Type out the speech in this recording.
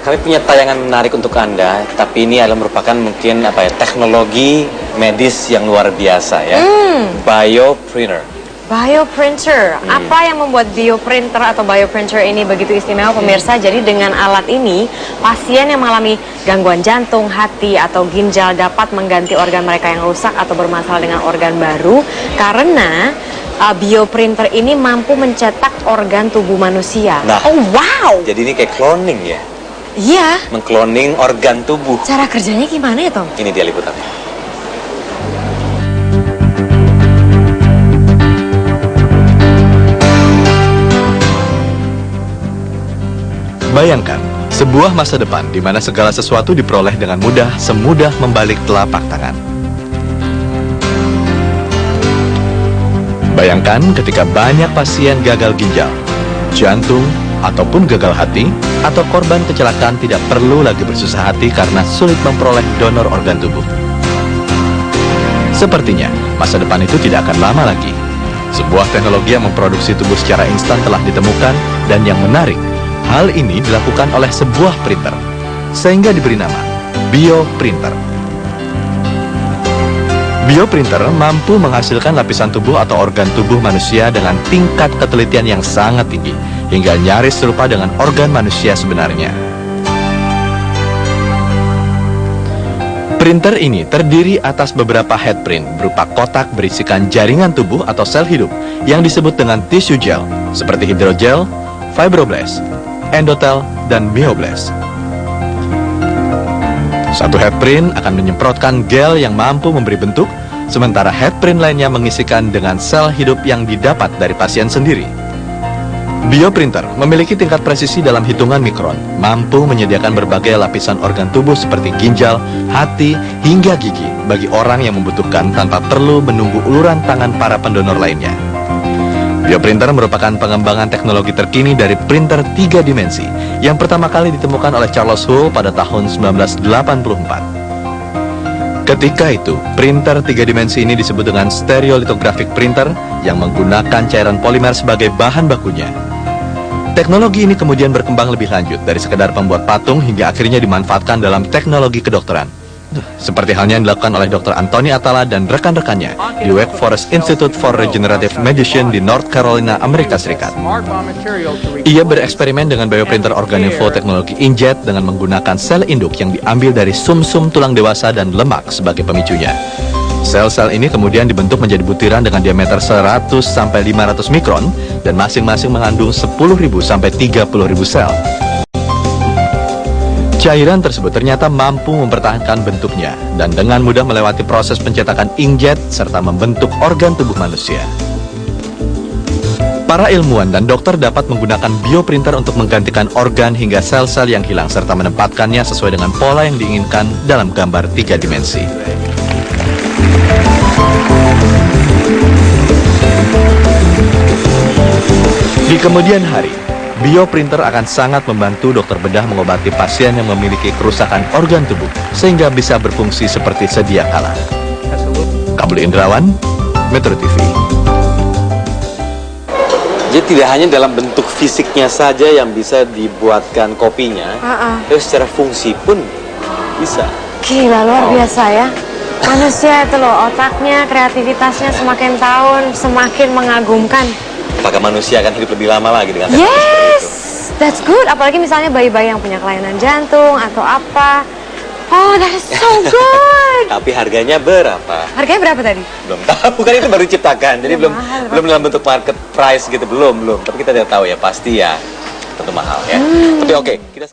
Kami punya tayangan menarik untuk Anda, tapi ini adalah merupakan mungkin teknologi medis yang luar biasa ya. Bioprinter. Bioprinter. Apa yang membuat bioprinter atau bioprinter ini begitu istimewa pemirsa? Jadi dengan alat ini, pasien yang mengalami gangguan jantung, hati, atau ginjal dapat mengganti organ mereka yang rusak atau bermasalah dengan organ baru. Karena bioprinter ini mampu mencetak organ tubuh manusia. Nah, oh wow! Jadi ini kayak cloning ya? Iya. Mengkloning organ tubuh. Cara kerjanya gimana ya, Tom? Ini dia liputannya. Bayangkan, sebuah masa depan di mana segala sesuatu diperoleh dengan mudah, semudah membalik telapak tangan. Bayangkan ketika banyak pasien gagal ginjal, jantung, ataupun gagal hati, atau korban kecelakaan tidak perlu lagi bersusah hati karena sulit memperoleh donor organ tubuh. Sepertinya, masa depan itu tidak akan lama lagi. Sebuah teknologi yang memproduksi tubuh secara instan telah ditemukan, dan yang menarik, hal ini dilakukan oleh sebuah printer, sehingga diberi nama bioprinter. Bioprinter mampu menghasilkan lapisan tubuh atau organ tubuh manusia dengan tingkat ketelitian yang sangat tinggi, hingga nyaris serupa dengan organ manusia sebenarnya. Printer ini terdiri atas beberapa headprint berupa kotak berisikan jaringan tubuh atau sel hidup yang disebut dengan tissue gel, seperti hidrogel, fibroblast, endotel, dan myoblast. Satu headprint akan menyemprotkan gel yang mampu memberi bentuk, sementara headprint lainnya mengisikan dengan sel hidup yang didapat dari pasien sendiri. Bioprinter memiliki tingkat presisi dalam hitungan mikron, mampu menyediakan berbagai lapisan organ tubuh seperti ginjal, hati, hingga gigi bagi orang yang membutuhkan tanpa perlu menunggu uluran tangan para pendonor lainnya. Bioprinter merupakan pengembangan teknologi terkini dari printer 3 dimensi yang pertama kali ditemukan oleh Charles Hull pada tahun 1984. Ketika itu, printer 3 dimensi ini disebut dengan stereolithographic printer yang menggunakan cairan polimer sebagai bahan bakunya. Teknologi ini kemudian berkembang lebih lanjut dari sekedar pembuat patung hingga akhirnya dimanfaatkan dalam teknologi kedokteran. Seperti halnya yang dilakukan oleh Dr. Anthony Atala dan rekan-rekannya di Wake Forest Institute for Regenerative Medicine di North Carolina, Amerika Serikat. Ia bereksperimen dengan bioprinter Organinfo teknologi inkjet dengan menggunakan sel induk yang diambil dari sum-sum tulang dewasa dan lemak sebagai pemicunya. Sel-sel ini kemudian dibentuk menjadi butiran dengan diameter 100 sampai 500 mikron dan masing-masing mengandung 10.000 sampai 30.000 sel. Cairan tersebut ternyata mampu mempertahankan bentuknya dan dengan mudah melewati proses pencetakan inkjet serta membentuk organ tubuh manusia. Para ilmuwan dan dokter dapat menggunakan bioprinter untuk menggantikan organ hingga sel-sel yang hilang serta menempatkannya sesuai dengan pola yang diinginkan dalam gambar 3 dimensi. Di kemudian hari, bioprinter akan sangat membantu dokter bedah mengobati pasien yang memiliki kerusakan organ tubuh sehingga bisa berfungsi seperti sedia kala. Kamul Indrawan, Metro TV. Jadi tidak hanya dalam bentuk fisiknya saja yang bisa dibuatkan kopinya, tapi secara fungsi pun bisa. Gila, luar biasa ya. Manusia itu loh, otaknya, kreativitasnya semakin tahun semakin mengagumkan. Apakah manusia akan hidup lebih lama lagi dengan teknologi seperti itu? That's good. Apalagi misalnya bayi-bayi yang punya kelainan jantung atau apa. Oh, that is so good. Tapi harganya berapa? Harganya berapa tadi? Belum tahu, kan itu baru ciptakan. Jadi belum dalam bentuk market price gitu, belum. Tapi kita tidak tahu ya, pasti ya tentu mahal ya. Tapi oke, kita